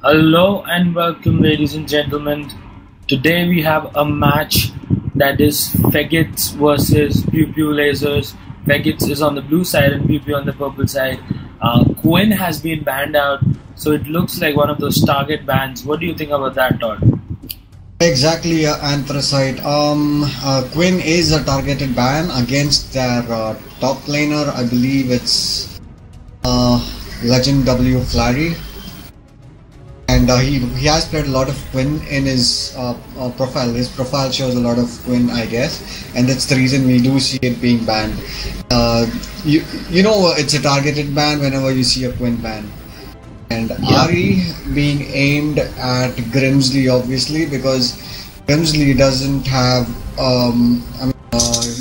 Hello and welcome, ladies and gentlemen. Today we have a match that is Fegits versus PewPewLazers. Fegits is on the blue side and Pew on the purple side. Quinn has been banned out, so it looks like one of those target bans. What do you think about that, Todd? Exactly, Anthracite. Quinn is a targeted ban against their top laner. I believe it's Legend W Flary. And he has played a lot of Quinn in his profile. His profile shows a lot of Quinn, I guess, and that's the reason we do see it being banned. You know it's a targeted ban whenever you see a Quinn ban. And Ari being aimed at Grimsley, obviously, because Grimsley doesn't have.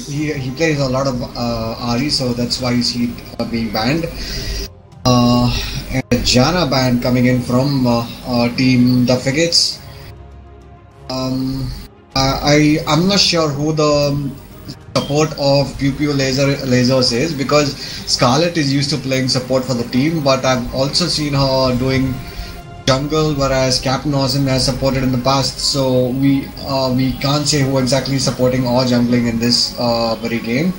He plays a lot of Ari, so that's why you see it being banned. And a Janna ban coming in from team TheFegits. I'm not sure who the support of PewPewLazers is, because Scarlet is used to playing support for the team, but I've also seen her doing jungle, whereas Captain Awesome has supported in the past, so we can't say who exactly is supporting or jungling in this very game.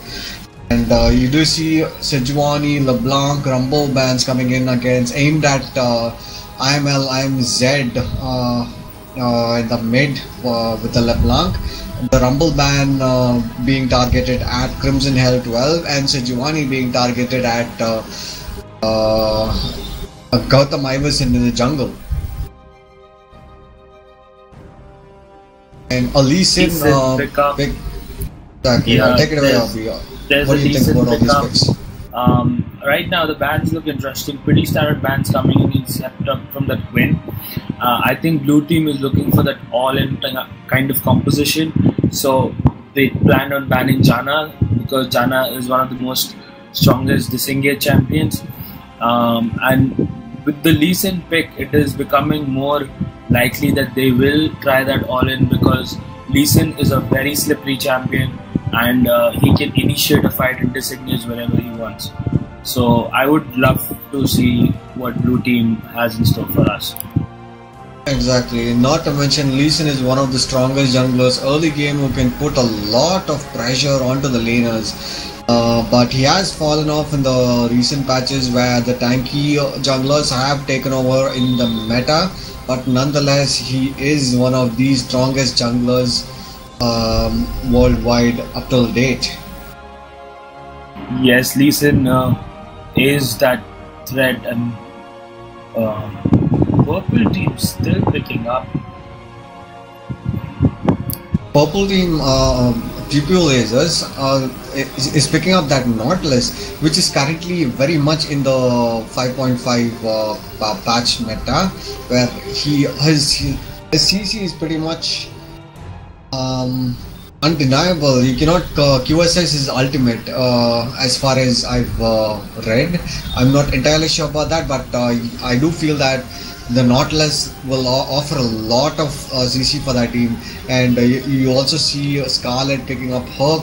And you do see Sejuani, LeBlanc, Rumble bans coming in aimed at IML, IMZ in the mid with the LeBlanc. The Rumble ban being targeted at Crimson Hell 12, and Sejuani being targeted at Gautam Iverson in the jungle. And a Lee Sin pick. Exactly. Take it away, Abhi. What do you think about all these picks? Right now, the bans look interesting. Pretty standard bans coming in except from that Quinn. I think blue team is looking for that all-in kind of composition. So they planned on banning Janna, because Janna is one of the most strongest disengage champions. And with the Lee Sin pick, it is becoming more likely that they will try that all-in, because Lee Sin is a very slippery champion, and he can initiate a fight and disengage whenever he wants. So I would love to see what blue team has in store for us. Exactly. Not to mention, Lee Sin is one of the strongest junglers early game who can put a lot of pressure onto the laners. But he has fallen off in the recent patches where the tanky junglers have taken over in the meta. But nonetheless, he is one of the strongest junglers worldwide up till date. Yes, Lee Sin is that threat, and purple team still picking up. Purple team PewPewLazers is picking up that Nautilus, which is currently very much in the 5.5 patch meta, where his CC is pretty much undeniable. You cannot QSS his ultimate as far as I've read. I'm not entirely sure about that, but I do feel that the Nautilus will offer a lot of CC for that team. And you also see Scarlet picking up her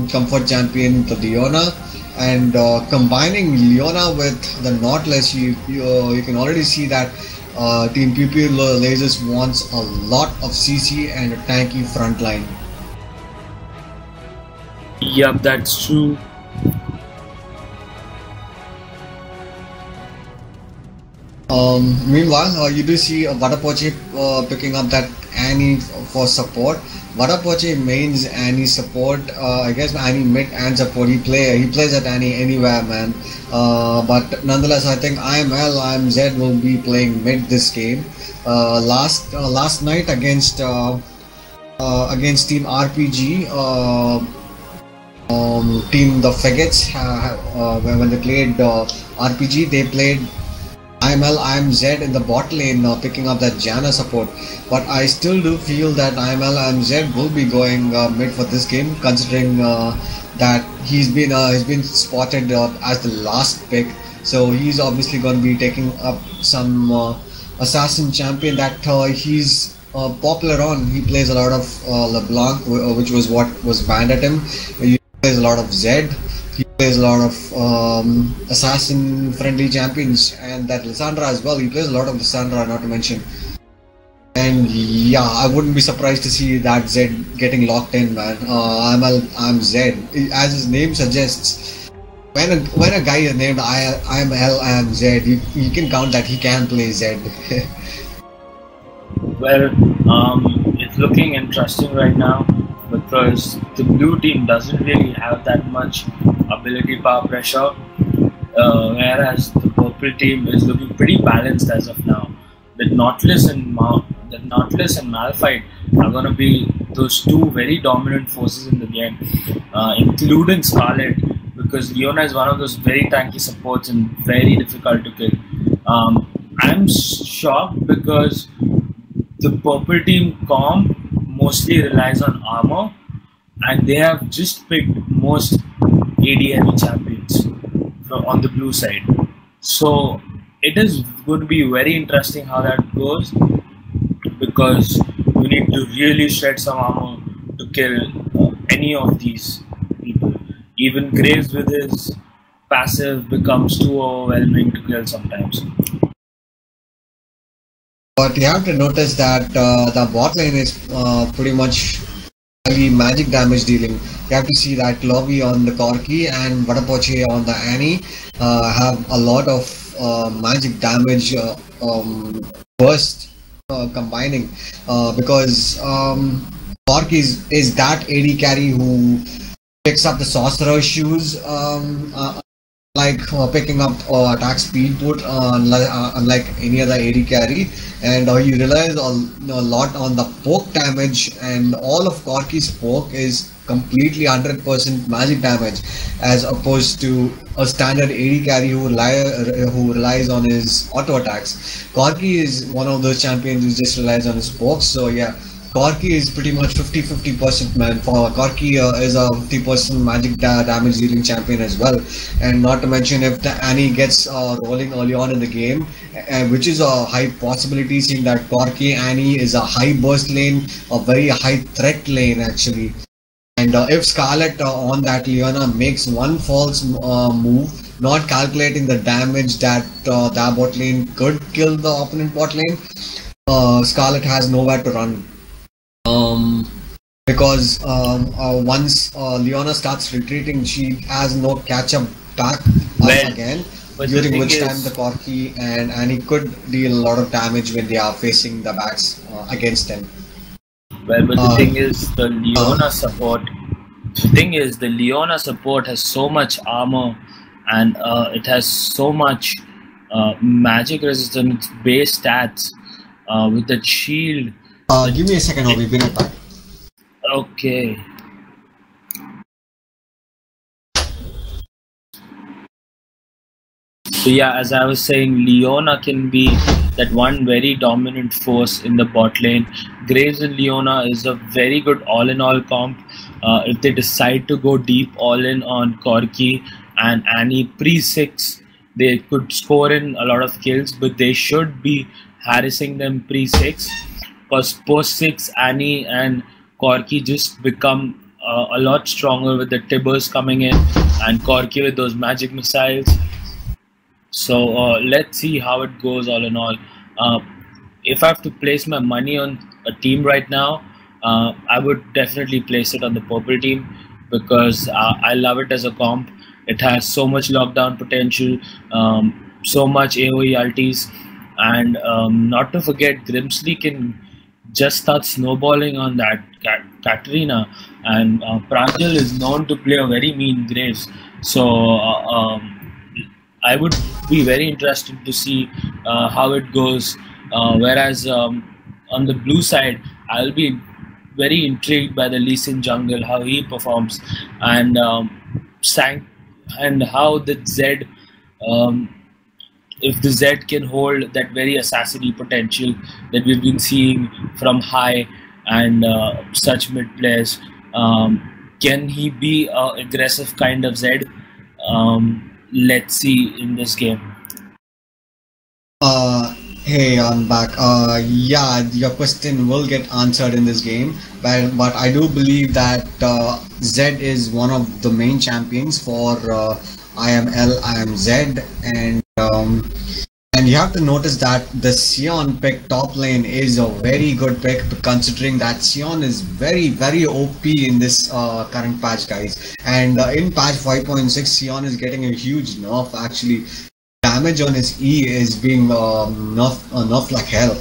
comfort champion, the Leona, and combining Leona with the Nautilus, you can already see that Team PewPewLazers wants a lot of CC and a tanky frontline. Yep, that's true. Meanwhile, you do see Vadapoche picking up that Annie for support. Vadapoche mains Annie support. I guess Annie mid and support. He plays at Annie anywhere, man. But nonetheless, I think IML, IMZ will be playing mid this game. Last night against Team RPG, Team TheFegits, when they played RPG, they played IML, IMZ in the bot lane, picking up that Janna support. But I still do feel that IML, IMZ will be going mid for this game, considering that he's been spotted as the last pick. So he's obviously going to be taking up some assassin champion that he's popular on. He plays a lot of LeBlanc, which was what was banned at him. He plays a lot of Zed. he plays a lot of assassin-friendly champions, and that Lissandra as well. He plays a lot of Lissandra, not to mention. And yeah, I wouldn't be surprised to see that Zed getting locked in, man. I'm Zed, as his name suggests. When a guy is named I am L, I am Zed, you can count that he can play Zed. Well, it's looking interesting right now because the blue team doesn't really have that much ability power pressure, whereas the purple team is looking pretty balanced as of now. The Nautilus and Malphite are going to be those two very dominant forces in the game, including Scarlet, because Leona is one of those very tanky supports and very difficult to kill. I'm shocked because the purple team comp mostly relies on armor, and they have just picked most AD heavy champions on the blue side. So it is going to be very interesting how that goes, because you need to really shred some armor to kill any of these people. Even Graves with his passive becomes too overwhelming to kill sometimes. But you have to notice that the bot lane is pretty much highly magic damage dealing. You have to see that Lobby on the Corki and Vadapoche on the Annie have a lot of magic damage burst combining, because Corki is that AD carry who picks up the sorcerer shoes, like picking up attack speed put, unlike any other AD carry, and he relies a lot on the poke damage, and all of Corki's poke is completely 100% magic damage, as opposed to a standard AD carry who relies on his auto attacks. Corki is one of those champions who just relies on his pokes, so yeah. Corki is pretty much 50-50%, man. For Corki is a 50% magic damage dealing champion as well, and not to mention if the Annie gets rolling early on in the game, which is a high possibility, seeing that Corki Annie is a high burst lane, a very high threat lane actually. And if Scarlet on that Leona makes one false move, not calculating the damage that that bot lane could kill the opponent bot lane, Scarlet has nowhere to run. Because once Leona starts retreating, she has no catch-up back again, during which time the Corki and Annie could deal a lot of damage when they are facing the backs against them. Well, but the thing is, the Leona support. The thing is, the Leona support has so much armor, and it has so much magic resistance base stats with the shield. Give me a second, I'll be right back. Okay. So yeah, as I was saying, Leona can be that one very dominant force in the bot lane. Graves and Leona is a very good all-in-all comp. If they decide to go deep all-in on Corki and Annie pre-6, they could score in a lot of kills, but they should be harassing them pre-6. Because post-6, Annie and Corki just become a lot stronger with the Tibbers coming in, and Corki with those magic missiles. So let's see how it goes all in all. If I have to place my money on a team right now, I would definitely place it on the purple team, because I love it as a comp. It has so much lockdown potential, so much AoE ultis, and not to forget, Grimsley can just start snowballing on that Katarina, and Pranjal is known to play a very mean Graves. So I would be very interested to see how it goes. Whereas on the blue side, I'll be very intrigued by the Lee Sin jungle, how he performs, and how the Zed, if the Zed can hold that very assassin-y potential that we've been seeing from high and such mid players. Can he be an aggressive kind of Zed? Let's see in this game. Hey, I'm back. Yeah, your question will get answered in this game, but I do believe that Zed is one of the main champions for IML, IMZ, and you have to notice that the Sion pick top lane is a very good pick, considering that Sion is very OP in this current patch, guys. And in patch 5.6, Sion is getting a huge nerf actually. Damage on his E is being nerfed like hell.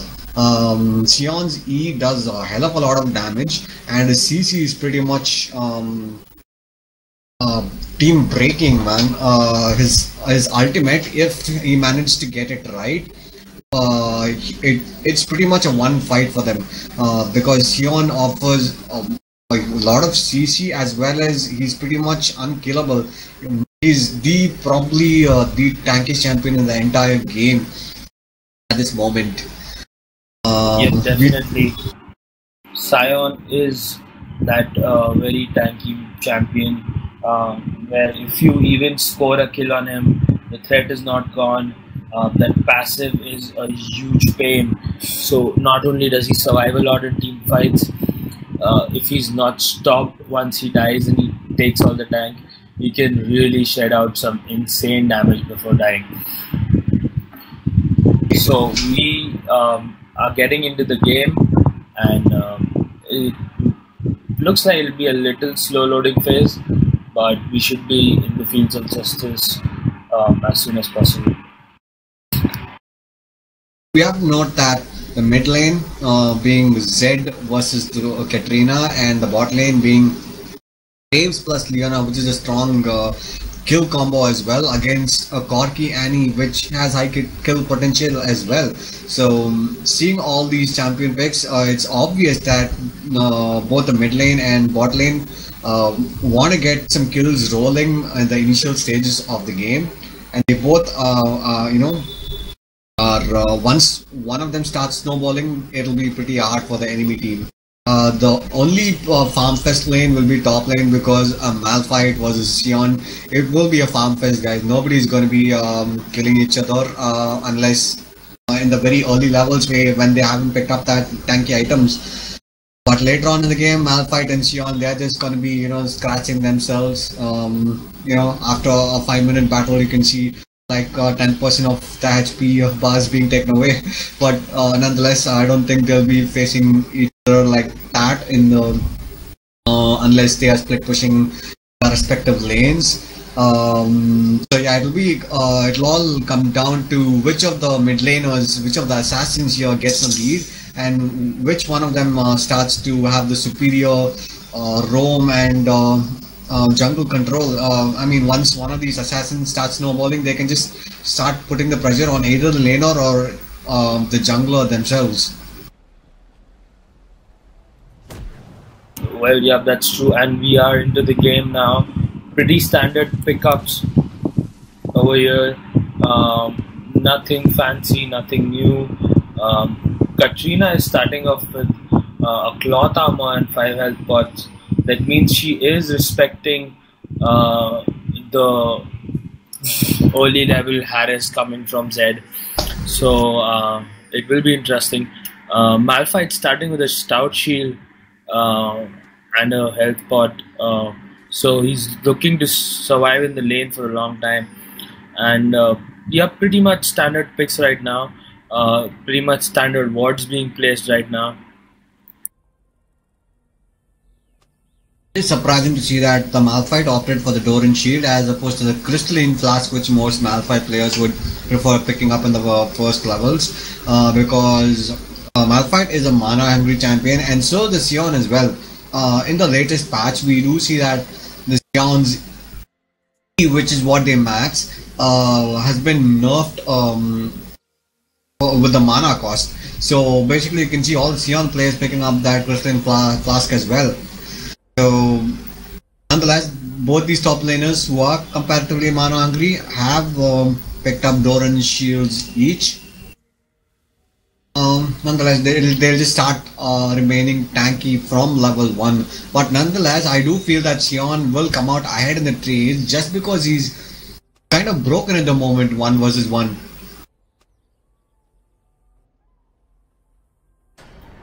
Sion's E does a hell of a lot of damage, and his CC is pretty much team breaking, man. His ultimate, if he managed to get it right, it's pretty much a one fight for them, because Sion offers a lot of CC as well as he's pretty much unkillable. He's probably the tankiest champion in the entire game at this moment. Yes, definitely. Sion is that very tanky champion, where if you even score a kill on him, the threat is not gone. That passive is a huge pain. So not only does he survive a lot in team fights, if he's not stopped once he dies and he takes all the tank, he can really shed out some insane damage before dying. So we are getting into the game, and it looks like it'll be a little slow loading phase, but we should be in the fields of justice as soon as possible. We have to note that the mid lane being Zed versus Katrina, and the bot lane being Graves plus Leona, which is a strong kill combo as well against a Corki Annie, which has high kill potential as well. So seeing all these champion picks, it's obvious that both the mid lane and bot lane want to get some kills rolling in the initial stages of the game, and they both once one of them starts snowballing, it'll be pretty hard for the enemy team. The only farm fest lane will be top lane, because Malphite versus Sion. It will be a farm fest, guys. Nobody's going to be killing each other unless in the very early levels when they haven't picked up that tanky items. But later on in the game, Malphite and Sion, they're just going to be scratching themselves. After a 5-minute battle, you can see like 10% of the HP bars being taken away, but nonetheless, I don't think they'll be facing each other like that in the unless they are split pushing their respective lanes. So yeah, it'll all come down to which of the mid laners, which of the assassins here gets the lead, and which one of them starts to have the superior roam and jungle control. I mean, once one of these assassins starts snowballing, they can just start putting the pressure on either the laner or the jungler themselves. Well, yeah, that's true, and we are into the game now. Pretty standard pickups over here. Nothing fancy, nothing new. Katrina is starting off with a cloth armor and 5 health pots. That means she is respecting the early level Harris coming from Zed. So it will be interesting. Malphite starting with a stout shield and a health pot. So he's looking to survive in the lane for a long time. And yeah, pretty much standard picks right now. Pretty much standard wards being placed right now. It's surprising to see that the Malphite opted for the Doran Shield as opposed to the Crystalline Flask, which most Malphite players would prefer picking up in the first levels, because Malphite is a mana-hungry champion, and so the Sion as well. In the latest patch, we do see that the Sion's E, which is what they max, has been nerfed with the mana cost. So basically, you can see all the Sion players picking up that Crystalline Flask as well. So, nonetheless, both these top laners who are comparatively mana hungry have picked up Doran shields each. Nonetheless, they'll just start remaining tanky from level 1. But nonetheless, I do feel that Sion will come out ahead in the trade just because he's kind of broken at the moment 1 versus 1.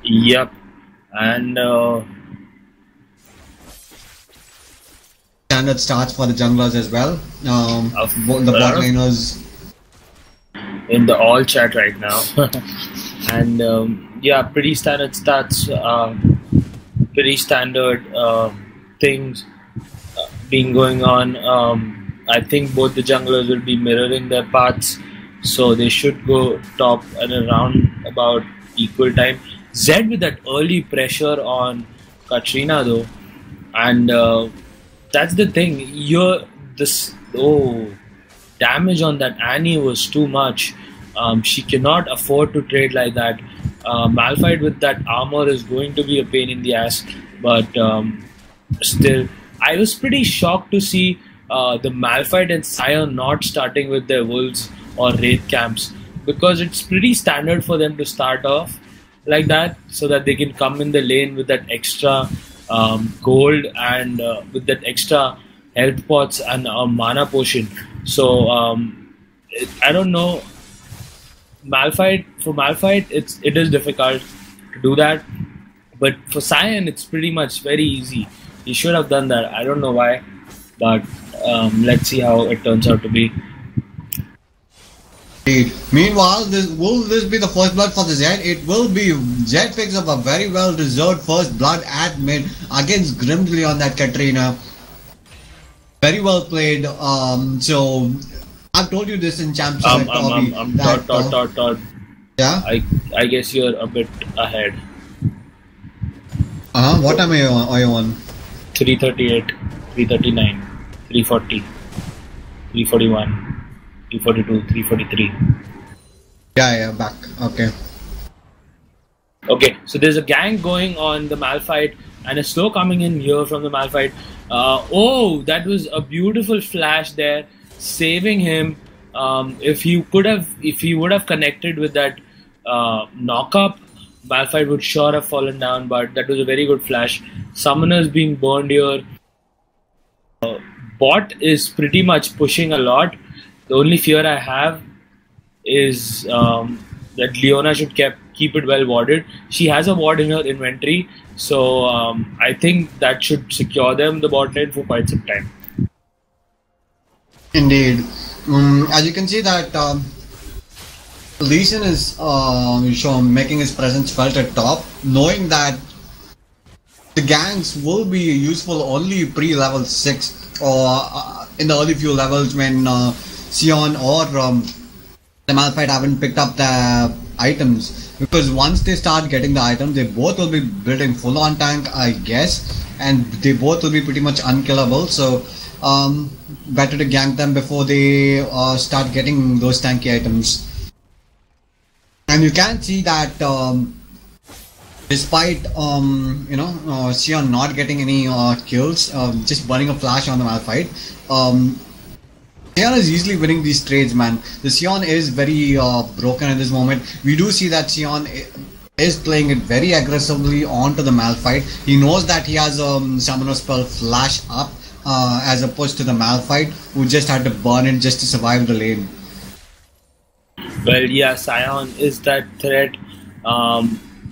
Yep. And Standard starts for the junglers as well. The bot laners in the all chat right now. And yeah, pretty standard stats, pretty standard things being going on. I think both the junglers will be mirroring their paths, so they should go top at around about equal time. Zed with that early pressure on Katrina though, and that's the thing. Damage on that Annie was too much. She cannot afford to trade like that. Malphite with that armor is going to be a pain in the ass, but still, I was pretty shocked to see the Malphite and Sion not starting with their wolves or wraith camps, because it's pretty standard for them to start off like that so that they can come in the lane with that extra gold and with that extra health pots and a mana potion. So I don't know. For Malphite, it is difficult to do that, but for Sion, it's pretty much very easy. He should have done that. I don't know why, but let's see how it turns out to be. Meanwhile, will this be the first blood for the Zed? It will be. Zed picks up a very well deserved first blood at mid against Grimsley on that Katrina. Very well played. So I've told you this in Champs. Todd. Yeah. I guess you're a bit ahead. What am I on? 338, 339, 340, 341. 342, 343. Yeah, back. Okay, so there's a gang going on the Malphite and a slow coming in here from the Malphite. That was a beautiful flash there, saving him. If he would have connected with that knock-up, Malphite would sure have fallen down, but that was a very good flash. Summoners being burned here. Bot is pretty much pushing a lot. The only fear I have is that Leona should keep it well warded. She has a ward in her inventory, so I think that should secure them the bot lane for quite some time. Indeed. As you can see that Lee Sin is making his presence felt at top, knowing that the ganks will be useful only pre-level 6 or in the early few levels when Sion or the Malphite haven't picked up the items, because once they start getting the items, they both will be building full on tank, I guess, and they both will be pretty much unkillable. So better to gank them before they start getting those tanky items. And you can see that despite Sion not getting any kills, just burning a flash on the Malphite, Sion is easily winning these trades, man. The Sion is very broken at this moment. We do see that Sion is playing it very aggressively onto the Malphite. He knows that he has a Summoner spell flash up as opposed to the Malphite, who just had to burn it just to survive the lane. Well, yeah, Sion is that threat.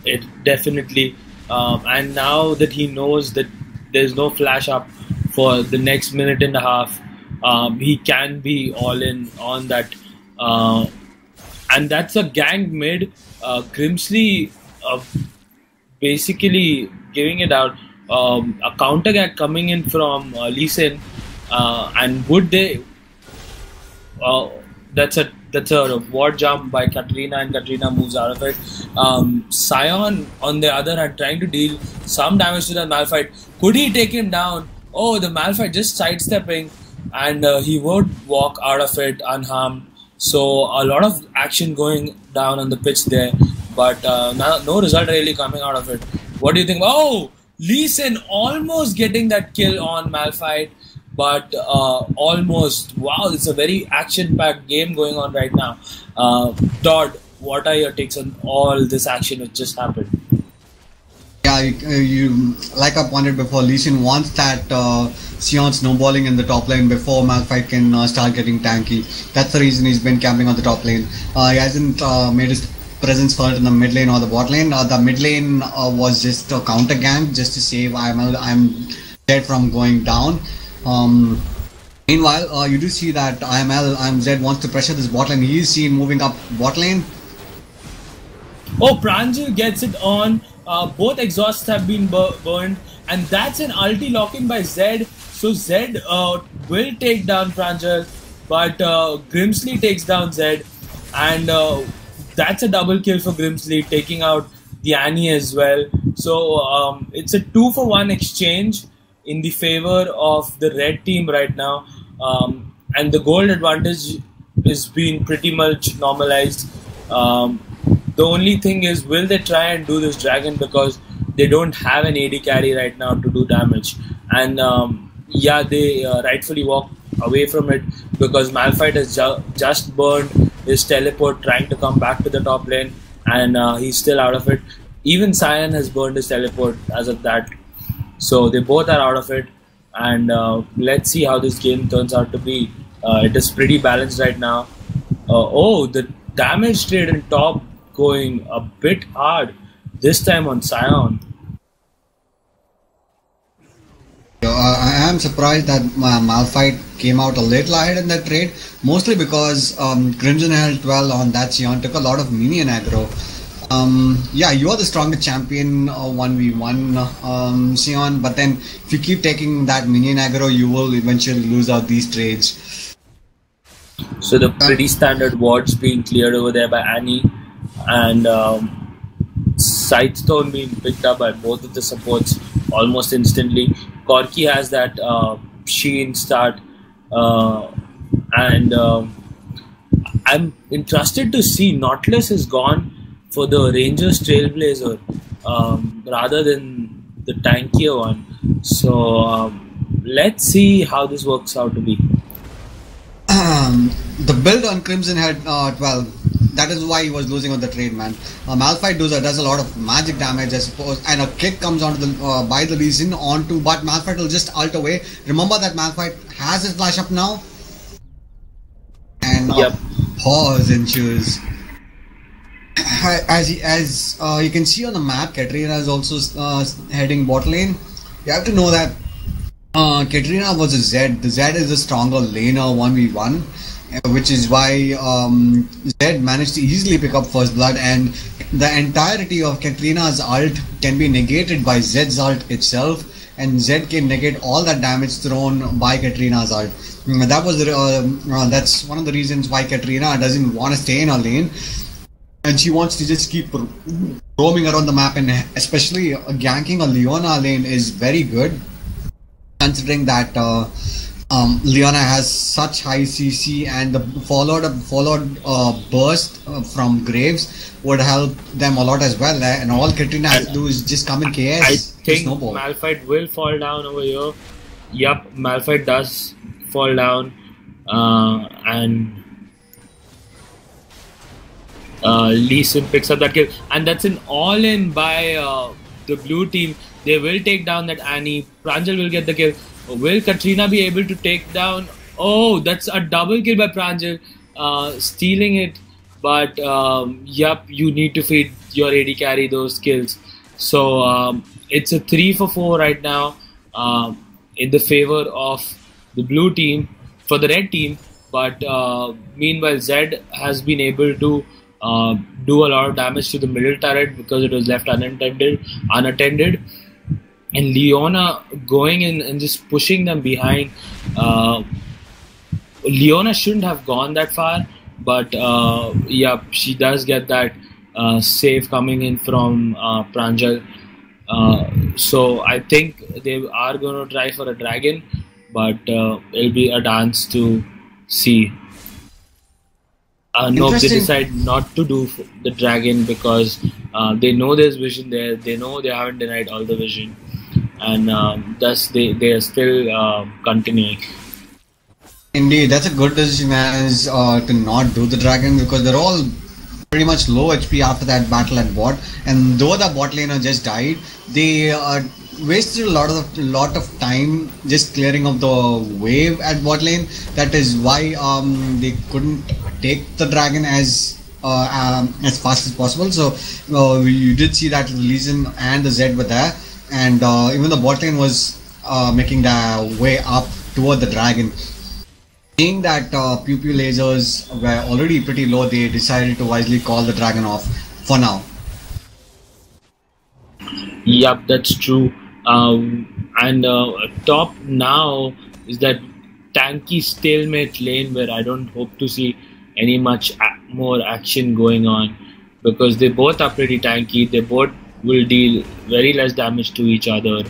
It definitely, and now that he knows that there's no flash up for the next minute and a half, he can be all in on that, and that's a gang mid. Grimsley basically giving it out. A counter gang coming in from Lee Sin, and would they? That's a ward jump by Katrina, and Katrina moves out of it. Sion, on the other hand, trying to deal some damage to the Malphite. Could he take him down? Oh, the Malphite just sidestepping, and he would walk out of it unharmed. So a lot of action going down on the pitch there, but no result really coming out of it. What do you think? Oh, Lee Sin almost getting that kill on Malphite, but almost. Wow, it's a very action-packed game going on right now. Todd, what are your takes on all this action that just happened? Yeah, you like I pointed before, Lee Sin wants that Sion snowballing in the top lane before Malphite can start getting tanky. That's the reason he's been camping on the top lane. He hasn't made his presence felt in the mid lane or the bot lane. The mid lane was just a counter gank just to save I'm dead from going down. Meanwhile, you do see that IMZ wants to pressure this bot lane. He is seen moving up bot lane. Oh, Pranjal gets it on. Both exhausts have been burned, and that's an ulti lock-in by Zed. So Zed will take down Pranjal, but Grimsley takes down Zed, and that's a double kill for Grimsley, taking out the Annie as well. So it's a 2-for-1 exchange in the favor of the red team right now, and the gold advantage is being pretty much normalized. The only thing is, will they try and do this dragon, because they don't have an AD carry right now to do damage, and yeah, they rightfully walk away from it because Malphite has just burned his teleport trying to come back to the top lane, and he's still out of it. Even Cyan has burned his teleport as of that, so they both are out of it, and let's see how this game turns out to be. It is pretty balanced right now. Oh, the damage trade in top going a bit hard this time on Sion. I am surprised that Malphite came out a little ahead in that trade, mostly because Crimson held 12 on that Sion, took a lot of minion aggro. Yeah, you are the strongest champion 1v1 Sion, but then if you keep taking that minion aggro, you will eventually lose out these trades. So the pretty standard wards being cleared over there by Annie, and Sightstone being picked up by both of the supports almost instantly. Corki has that Sheen start, and I'm interested to see Nautilus has gone for the Rangers Trailblazer rather than the tankier one. So let's see how this works out to be. The build on Crimson had 12. That is why he was losing on the trade, man. Malphite does a lot of magic damage, I suppose, and a kick comes onto the by the Lee Sin onto, but Malphite will just ult away. Remember that Malphite has his flash up now, and pause ensues. As you can see on the map, Katrina is also heading bot lane. You have to know that Katrina was a Zed. The Zed is a stronger laner 1v1. Which is why Zed managed to easily pick up first blood, and the entirety of Katrina's ult can be negated by Zed's ult itself, and Zed can negate all that damage thrown by Katrina's ult. That was that's one of the reasons why Katrina doesn't want to stay in her lane, and she wants to just keep roaming around the map, and especially ganking a Leona lane is very good, considering that Leona has such high CC, and the followed burst from Graves would help them a lot as well. And all Katrina has to do is just come in KS. I think Malphite will fall down over here. Yup, Malphite does fall down, and Lee Sin picks up that kill, and that's an all-in by the blue team. They will take down that Annie. Pranjal will get the kill. Will Katrina be able to take down? Oh, that's a double kill by Pranjal, stealing it. But yup, you need to feed your AD carry those kills. So it's a 3-for-4 right now in the favor of the blue team for the red team. But meanwhile, Zed has been able to do a lot of damage to the middle turret because it was left unattended. And Leona going in and just pushing them behind. Leona shouldn't have gone that far, but yeah, she does get that save coming in from Pranjal. So I think they are going to try for a dragon, but it'll be a dance to see. No, they decide not to do the dragon because they know there's vision there. They know they haven't denied all the vision, and thus they are still continuing. Indeed, that's a good decision as to not do the dragon, because they're all pretty much low HP after that battle at bot, and though the bot laner just died, they wasted a lot of time just clearing up the wave at bot lane. That is why they couldn't take the dragon as as fast as possible. So you did see that Lee Sin and the Zed were there, and even the bot lane was making their way up toward the dragon. Seeing that PewPewLazers were already pretty low, they decided to wisely call the dragon off for now. Yep, that's true. And top now is that tanky stalemate lane where I don't hope to see any much more action going on, because they both are pretty tanky. They both will deal very less damage to each other,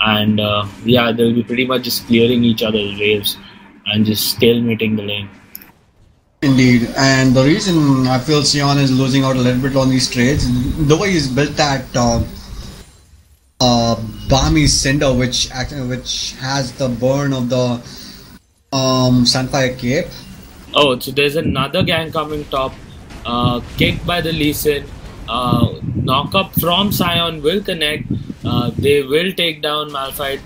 and yeah, they'll be pretty much just clearing each other's waves and just stalemating the lane. Indeed, and the reason I feel Sion is losing out a little bit on these trades, the way he's built that Balmy Cinder, which has the burn of the Sunfire Cape. Oh, so there's another gang coming top, kicked by the Lee Sin. Knock up from Sion will connect. They will take down Malphite.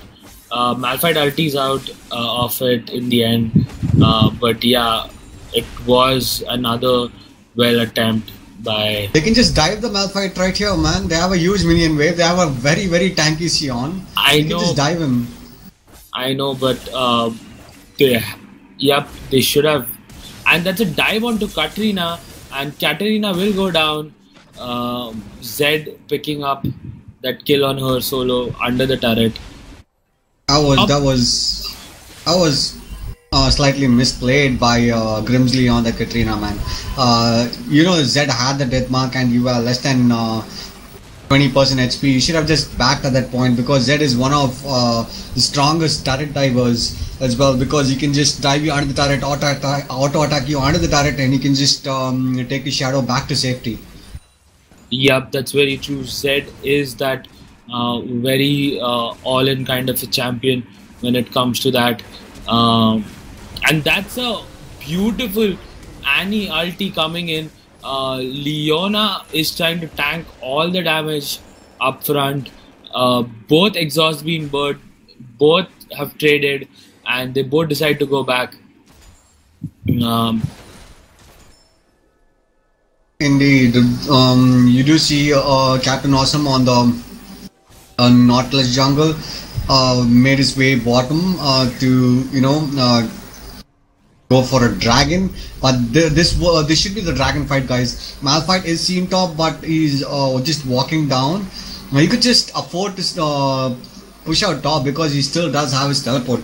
Malphite ultis out of it in the end, but yeah, it was another well attempt by... They can just dive the Malphite right here, man. They have a huge minion wave. They have a very, very tanky Sion. I know. Can just dive him. I know, but they should have. And that's a dive onto Katrina, and Katarina will go down. Zed picking up that kill on her solo under the turret. That was slightly misplayed by Grimsley on the Katrina, man. You know, Zed had the death mark and you were less than 20% HP. You should have just backed at that point, because Zed is one of the strongest turret divers as well, because he can just dive you under the turret, auto attack you under the turret, and he can just take his shadow back to safety. Yep, that's very true. Zed is that very all-in kind of a champion when it comes to that. And that's a beautiful Annie ulti coming in. Leona is trying to tank all the damage up front. Both exhaust being burned, both have traded, and they both decide to go back. Indeed, you do see Captain Awesome on the Nautilus jungle made his way bottom to go for a dragon, but this should be the dragon fight, guys. Malphite is seen top, but he's just walking down. He could just afford to push out top because he still does have his teleport.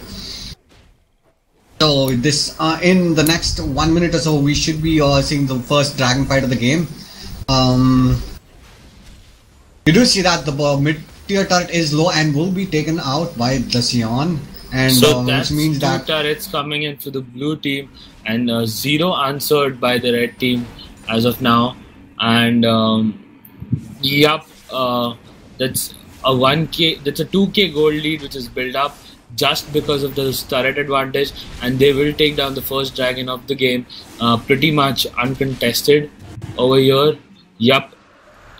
So this in the next 1 minute or so, we should be seeing the first dragon fight of the game. You do see that the mid-tier turret is low and will be taken out by the Sion, and so which means that turrets coming in for the blue team, and 0 answered by the red team as of now. And that's a 1k, that's a 2k gold lead which is built up just because of the turret advantage, and they will take down the first dragon of the game pretty much uncontested over here. Yup,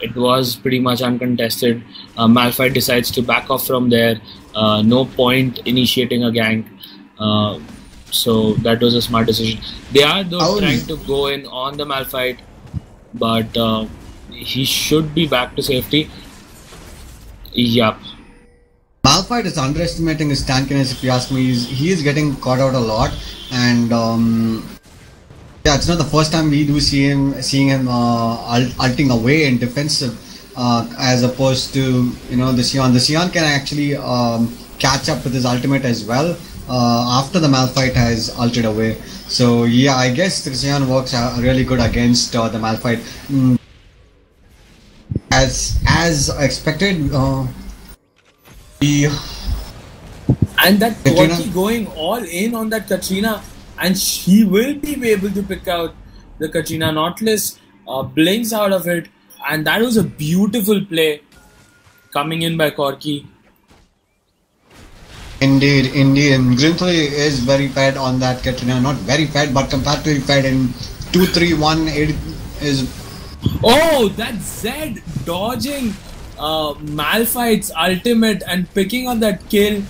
it was pretty much uncontested. Malphite decides to back off from there. No point initiating a gank. So that was a smart decision. They are though trying to go in on the Malphite, but he should be back to safety. Yup. Malphite is underestimating his tankiness, if you ask me. He is getting caught out a lot, and yeah, it's not the first time we do seeing him ulting away in defensive, as opposed to the Sion. The Sion can actually catch up with his ultimate as well after the Malphite has ulted away. So yeah, I guess the Sion works really good against the Malphite. As expected. And that Katrina going all in on that Katrina, and she will be able to pick out the Katrina. Nautilus blinks out of it, and that was a beautiful play coming in by Corki. Indeed. Grimsley is very fed on that Katrina. Not very fed, but comparatively fed in 2-3-1. It is. Oh, that Zed dodging Malphite's ultimate and picking up that kill.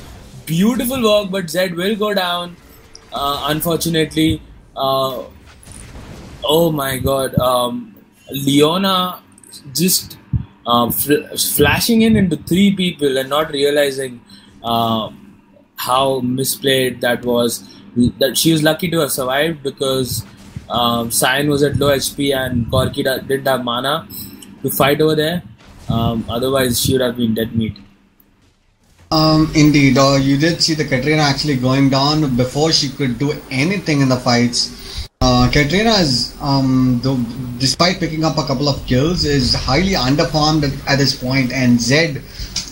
Beautiful work, but Zed will go down unfortunately. Oh my god. Leona just flashing into three people and not realizing uh, how misplayed that was. That she was lucky to have survived because Cyan was at low HP and Corki didn't have mana to fight over there. Otherwise, she would have been dead meat. Indeed, you did see the Katrina actually going down before she could do anything in the fights. Katrina is, despite picking up a couple of kills, is highly underfarmed at this point, and Zed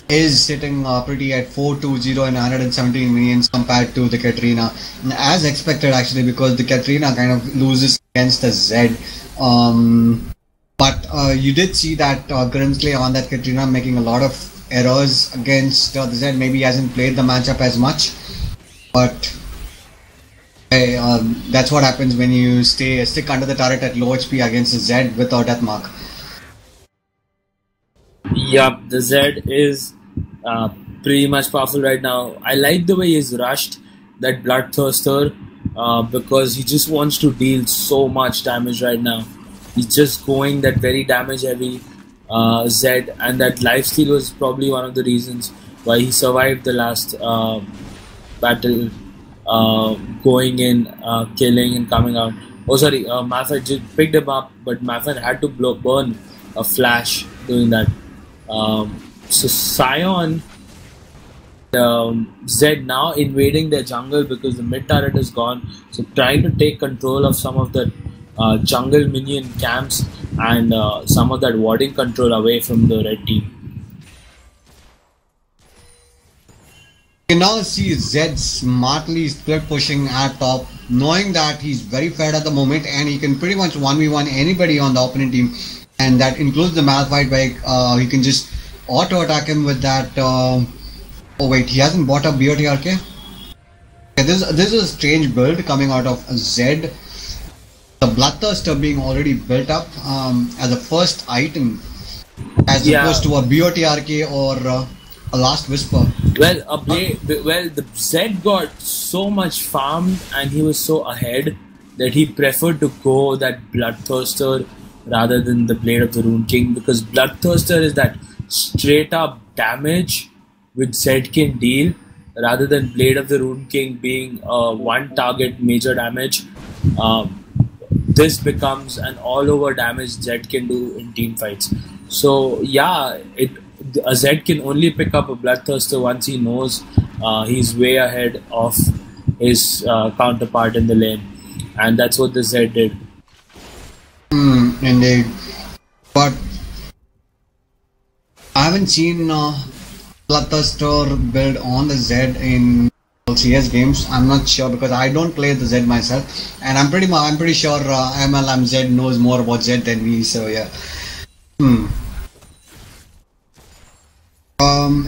is sitting pretty at 420 and 117 minions compared to the Katrina, as expected actually, because the Katrina kind of loses against the Zed. But you did see that Grimsley on that Katrina making a lot of errors against the Zed. Maybe he hasn't played the matchup as much, but hey, that's what happens when you stick under the turret at low HP against the Zed without death mark. Yup, the Zed is pretty much powerful right now. I like the way he's rushed that Bloodthirster because he just wants to deal so much damage right now. He's just going that very damage heavy Zed, and that lifesteal was probably one of the reasons why he survived the last battle, going in, killing and coming out. Oh sorry, Malphite just picked him up, but Malphite had to burn a flash doing that. So Cyan, Zed now invading their jungle because the mid turret is gone. So trying to take control of some of the jungle minion camps and some of that warding control away from the red team. You can now see Zed smartly split pushing at top, knowing that he's very fed at the moment and he can pretty much 1v1 anybody on the opponent team, and that includes the Malphite bike. He can just auto attack him with that. Oh wait, he hasn't bought a BOTRK? Okay, this is a strange build coming out of Zed. The Bloodthirster being already built up as a first item, as opposed to a BOTRK or a Last Whisper. Well, the Zed got so much farmed and he was so ahead that he preferred to go that Bloodthirster rather than the Blade of the Rune King, because Bloodthirster is that straight up damage which Zed can deal, rather than Blade of the Rune King being one target major damage. This becomes an all-over damage Zed can do in team fights. So yeah, a Zed can only pick up a Bloodthirster once he knows he's way ahead of his counterpart in the lane, and that's what the Zed did. Indeed, but I haven't seen Bloodthirster build on the Zed in CS games. I'm not sure because I don't play the Zed myself, and I'm pretty sure MLM Zed knows more about Zed than me. So yeah.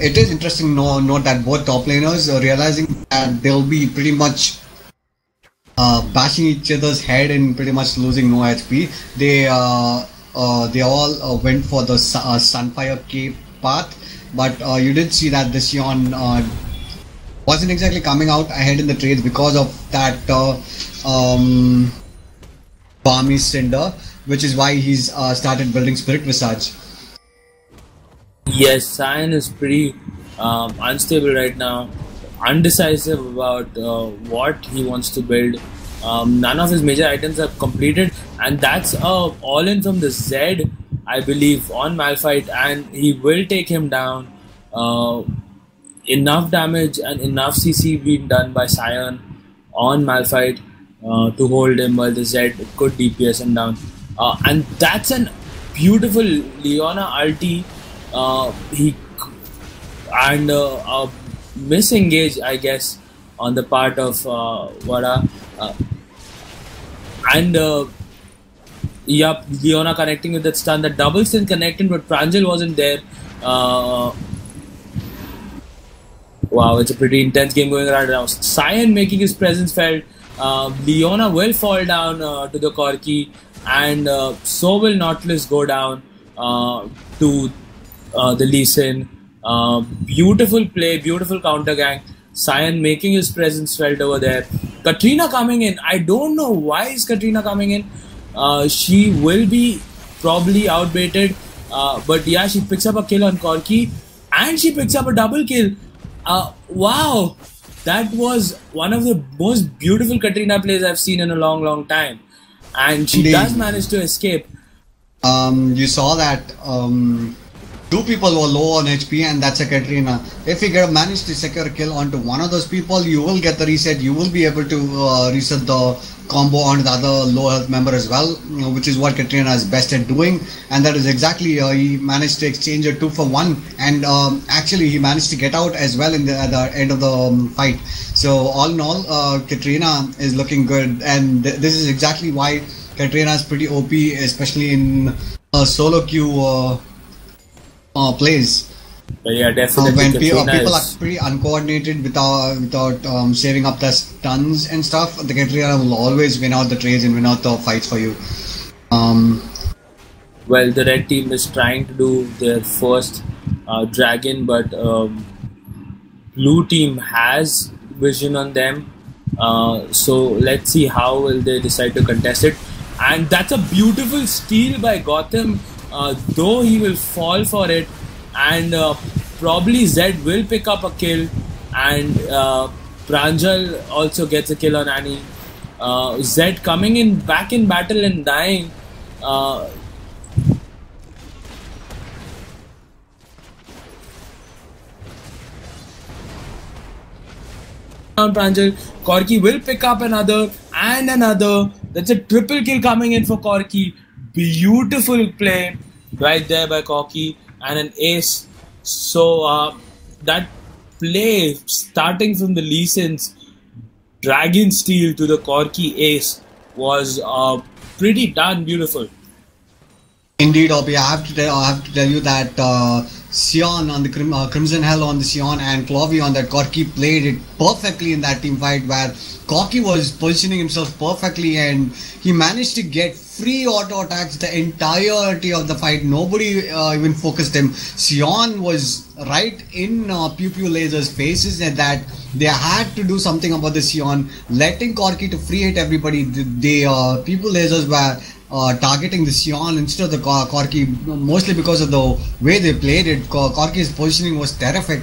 It is interesting to note that both top laners are realizing that they'll be pretty much bashing each other's head and pretty much losing no HP. They all went for the Sunfire Cape path, but you did see that the Sion wasn't exactly coming out ahead in the trades because of that Balmy Cinder, which is why he's started building Spirit Visage. Yes, Cyan is pretty unstable right now, undecisive about what he wants to build. None of his major items are completed, and that's all in from the Zed, I believe, on Malphite, and he will take him down. Enough damage and enough CC being done by Cyan on Malphite to hold him, while the Zed could DPS him down. And that's an beautiful Leona ulti. Misengage, I guess, on the part of Vada. Yup, Leona connecting with that stun. The double stun connecting, but Pranjal wasn't there. Wow, it's a pretty intense game going around now. Cyan making his presence felt. Leona will fall down to the Corki, and so will Nautilus go down to the Lee Sin. Beautiful play, beautiful counter gang. Cyan making his presence felt over there. Katrina coming in. I don't know why is Katrina coming in. she will be probably outbaited. But yeah, she picks up a kill on Corki, and she picks up a double kill. Wow, that was one of the most beautiful Katrina plays I've seen in a long time, and she does manage to escape. You saw that two people were low on HP, and that's a Katrina. If you manage to secure a kill onto one of those people, you will get the reset. You will be able to reset the combo onto the other low health member as well, which is what Katrina is best at doing. And that is exactly, he managed to exchange a 2-for-1, and actually he managed to get out as well at the end of the fight. So all in all, Katrina is looking good, and this is exactly why Katrina is pretty OP, especially in solo queue plays. But yeah, definitely. When people are pretty uncoordinated without saving up their stuns and stuff, the Katrina will always win out the trades and win out the fights for you. Well, the red team is trying to do their first dragon, but blue team has vision on them. So let's see how will they decide to contest it. And that's a beautiful steal by Gotham, though he will fall for it, and probably Zed will pick up a kill, and Pranjal also gets a kill on Annie. Zed coming in back in battle and dying. Pranjal, Corki will pick up another and another. That's a triple kill coming in for Corki. Beautiful play right there by Corki, and an ace. So that play, starting from the Lee Sin's dragon steal to the Corki ace, was pretty darn beautiful. Indeed, Obi, I have to tell you that Sion on the Crimson Hell on the Sion and Clovey on that Corki played it perfectly in that team fight, where Corki was positioning himself perfectly and he managed to get free auto attacks the entirety of the fight. Nobody even focused him. Sion was right in PewPewLazers' faces, and that they had to do something about the Sion, letting Corki to free hit everybody. The PewPewLazers were targeting the Sion instead of the Corki, mostly because of the way they played it. Corki's positioning was terrific,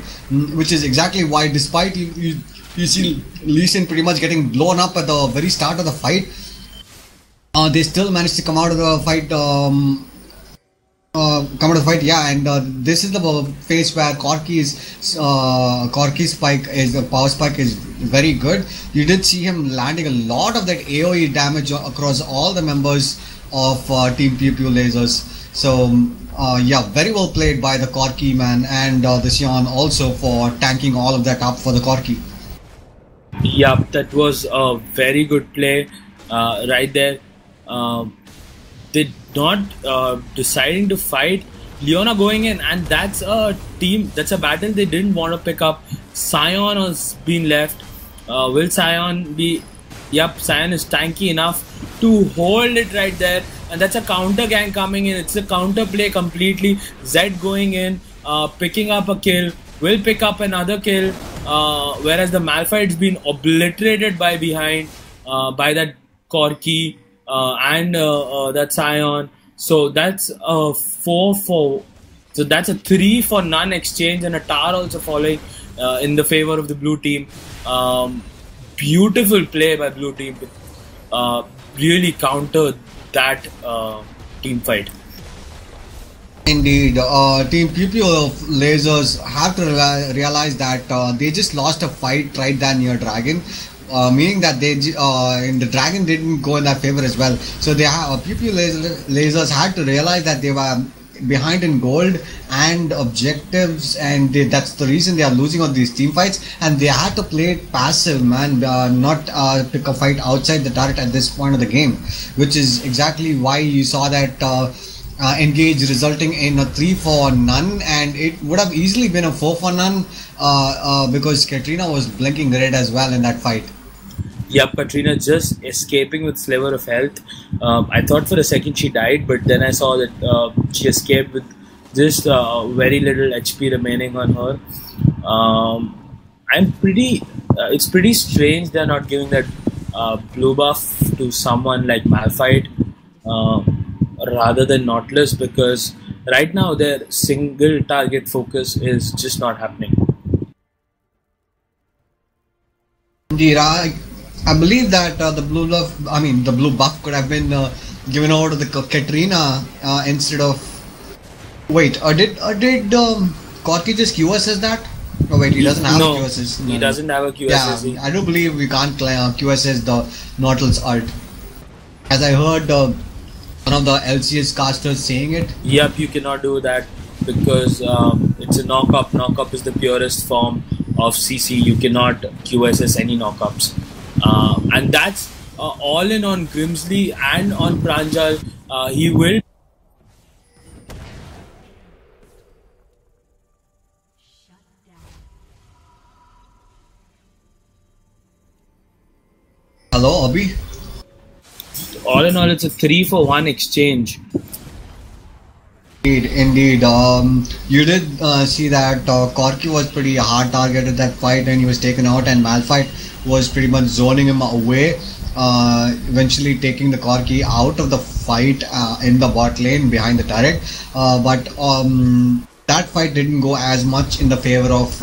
which is exactly why, despite you see Lee Sin pretty much getting blown up at the very start of the fight, they still managed to come out of the fight. Yeah, and this is the phase where Corki's spike is the power spike is very good. You did see him landing a lot of that AoE damage across all the members of Team PewPewLazers. So yeah, very well played by the Corki man, and the Sion also for tanking all of that up for the Corki. Yup, that was a very good play right there. They not deciding to fight, Leona going in, and that's a team, that's a battle they didn't want to pick up. Sion has been left. Will Sion be... Yep, Sion is tanky enough to hold it right there, and that's a counter gang coming in. It's a counter play completely. Zed going in, picking up a kill, will pick up another kill, whereas the Malphite's been obliterated by behind by that Corki and that Sion. So that's a 4-4. So that's a 3-for-none exchange, and a Tar also following in the favor of the blue team. Beautiful play by blue team to really counter that team fight. Indeed, Team PewPewLazers have to realize that they just lost a fight right there near Dragon, meaning that they in the Dragon didn't go in their favor as well. So they have PewPewLazers had to realize that they were behind in gold and objectives, and that's the reason they are losing on these team fights, and they had to play it passive, man, not pick a fight outside the turret at this point of the game, which is exactly why you saw that engage resulting in a 3-for-none, and it would have easily been a 4-for-none because Katrina was blinking red as well in that fight. Yep, Katrina just escaping with sliver of health. I thought for a second she died, but then I saw that she escaped with just very little HP remaining on her. It's pretty strange they're not giving that blue buff to someone like Malphite. uh, rather than Nautilus, because right now their single target focus is just not happening. Indeed, I believe that the blue buff could have been given over to the Katrina instead of. Wait, did Corky just QSS that? Oh wait, he doesn't have No, a QSS. he doesn't have a QSS. Yeah, I do believe we can't QSS the Nautilus ult. As I heard one of the LCS casters saying it. Yep, you cannot do that because it's a knock-up. Knock-up is the purest form of CC. You cannot QSS any knock-ups. And that's all in on Grimsley and on Pranjal. He will. Hello, Abhi? All in all, it's a 3-for-1 exchange. Indeed. You did see that Corky was pretty hard targeted that fight and he was taken out, and Malphite was pretty much zoning him away, eventually taking the Corky out of the fight in the bot lane behind the turret. But that fight didn't go as much in the favor of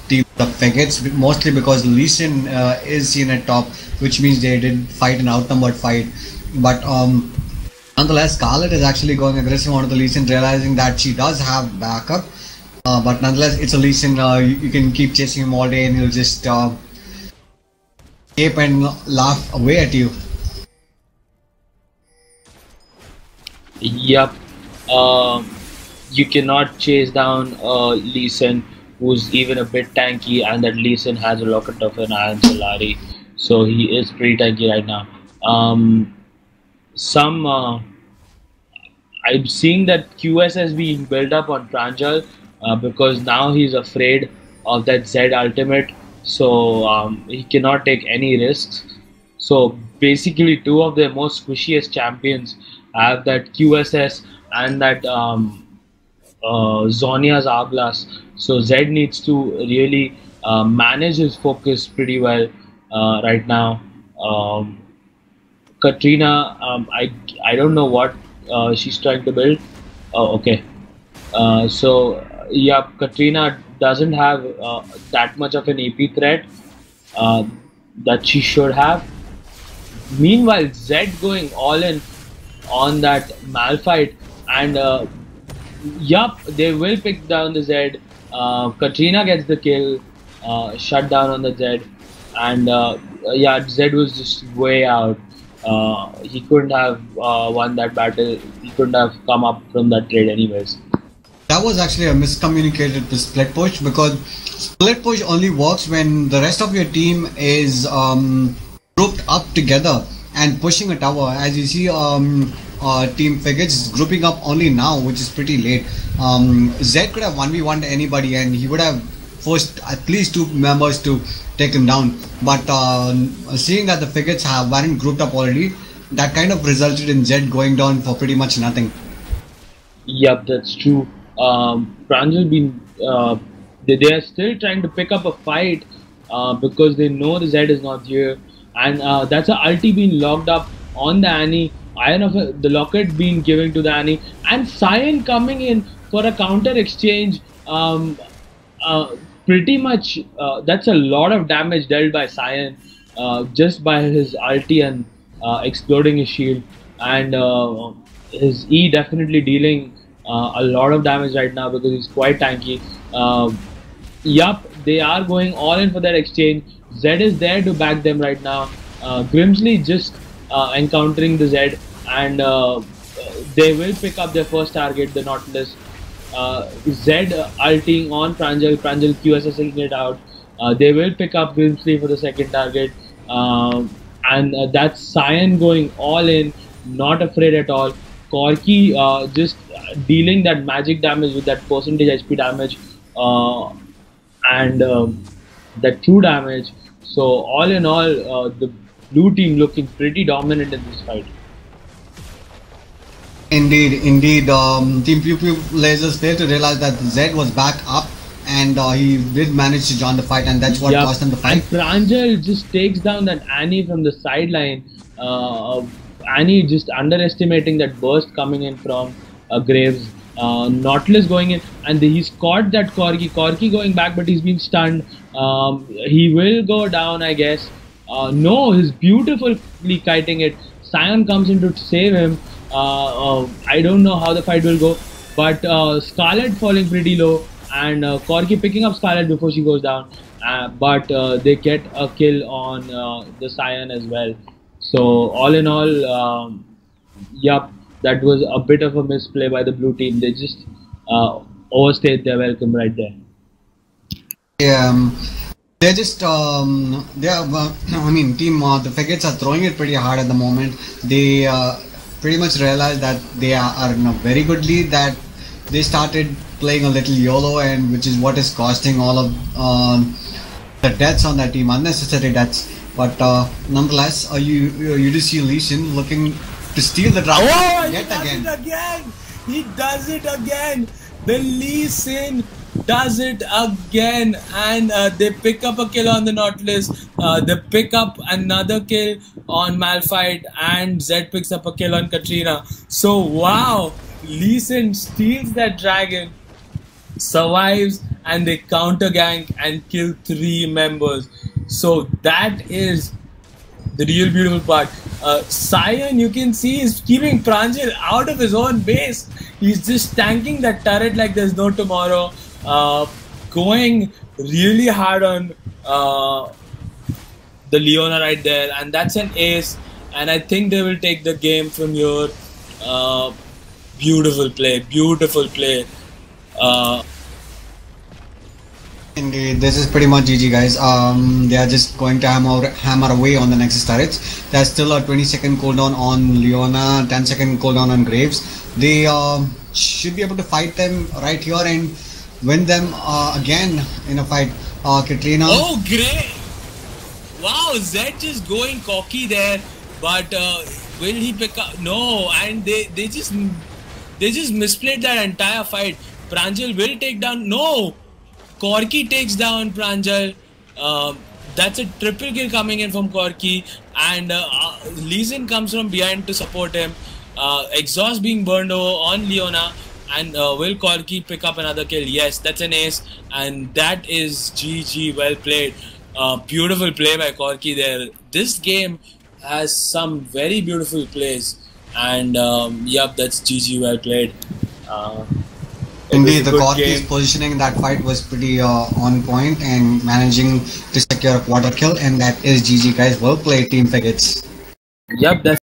Team TheFegits, mostly because Lee Sin is seen at top, which means they did fight an outnumbered fight. But nonetheless, Scarlet is actually going aggressive onto the Lee Sin, realizing that she does have backup. But nonetheless, it's a Lee Sin. You can keep chasing him all day and he'll just escape and laugh away at you. Yep. You cannot chase down Lee Sin, who's even a bit tanky, and that Lee Sin has a lot of an Iron Solari, so he is pretty tanky right now. I'm seeing that QS is being built up on Pranjal because now he's afraid of that Z ultimate, so he cannot take any risks. So basically, two of the most squishiest champions have that QSS and that Zhonya's Arblas. So Z needs to really manage his focus pretty well right now. Katrina, I don't know what she's trying to build. Oh, okay. So yeah, Katrina doesn't have that much of an AP threat that she should have. Meanwhile, Z going all in on that Malphite, and yup, they will pick down the Z. Katrina gets the kill, shut down on the Z, and yeah, Z was just way out. He couldn't have won that battle. He couldn't have come up from that trade anyways. That was actually a miscommunicated split push, because split push only works when the rest of your team is grouped up together and pushing a tower. As you see, Team Fegits grouping up only now, which is pretty late. Z could have 1v1'd anybody and he would have forced at least two members to take him down. But seeing that the Fegits weren't grouped up already, that kind of resulted in Z going down for pretty much nothing. Yep, that's true. Pranjal they are still trying to pick up a fight because they know the Z is not here, and that's a ulti being locked up on the Annie. Iron of the locket being given to the Annie, and Cyan coming in for a counter exchange. Pretty much that's a lot of damage dealt by Cyan just by his ulti and exploding his shield, and his E definitely dealing a lot of damage right now because he's quite tanky. Yup, they are going all in for that exchange. Z is there to back them right now. Grimsley just encountering the Z, and they will pick up their first target, the Nautilus. Z ulting on Pranjal QSSing it out. They will pick up Grimsley for the second target, and that's Cyan going all in, not afraid at all. Corky just dealing that magic damage with that percentage HP damage and that true damage. So all in all, the blue team looking pretty dominant in this fight. Indeed. Team PewPewLazers failed to realize that Z was back up, and he did manage to join the fight, and that's what cost them the fight. And Pranjal just takes down that Annie from the sideline. Annie just underestimating that burst coming in from Graves. Nautilus going in, and he's caught that Corki. Corki going back, but he's been stunned. He will go down, I guess. No, he's beautifully kiting it. Sion comes in to save him. I don't know how the fight will go, but Scarlet falling pretty low, and Corki picking up Scarlet before she goes down. But they get a kill on the Sion as well. So all in all, yup, that was a bit of a misplay by the blue team. They just overstayed their welcome right there. Yeah, they're just I mean, team TheFegits are throwing it pretty hard at the moment. They pretty much realized that they are in a very good lead, that they started playing a little YOLO, and which is what is costing all of the deaths on that team, unnecessary deaths. But nonetheless, you do see Lee Sin looking to steal the dragon yet again. He does it again. The Lee Sin does it again, and they pick up a kill on the Nautilus. They pick up another kill on Malphite, and Zed picks up a kill on Katrina. So wow, Lee Sin steals that dragon, survives, and they counter gank and kill 3 members. So that is the real beautiful part. Sion, you can see, is keeping Pranjal out of his own base. He's just tanking that turret like there's no tomorrow. Going really hard on the Leona right there, and that's an ace. And I think they will take the game from here. Beautiful play, beautiful play. Indeed, this is pretty much GG, guys. They are just going to hammer away on the Nexus turrets. There's still a 20-second cooldown on Leona, 10-second cooldown on Graves. They should be able to fight them right here and win them again in a fight. Katrina. Oh, great! Wow, Zed just going cocky there, but will he pick up? No, and they just misplayed that entire fight. Pranjal will take down. No. Corki takes down Pranjal. That's a triple kill coming in from Corki, and Lee Sin comes from behind to support him. Exhaust being burned on Leona, and will Corki pick up another kill? Yes, that's an ace, and that is GG. Well played. Beautiful play by Corki there. This game has some very beautiful plays, and yep, that's GG. Well played. Indeed, the Corki's positioning in that fight was pretty on point and managing to secure a quarter kill, and that is GG, guys. Well played, Team Fegits. Yep, that's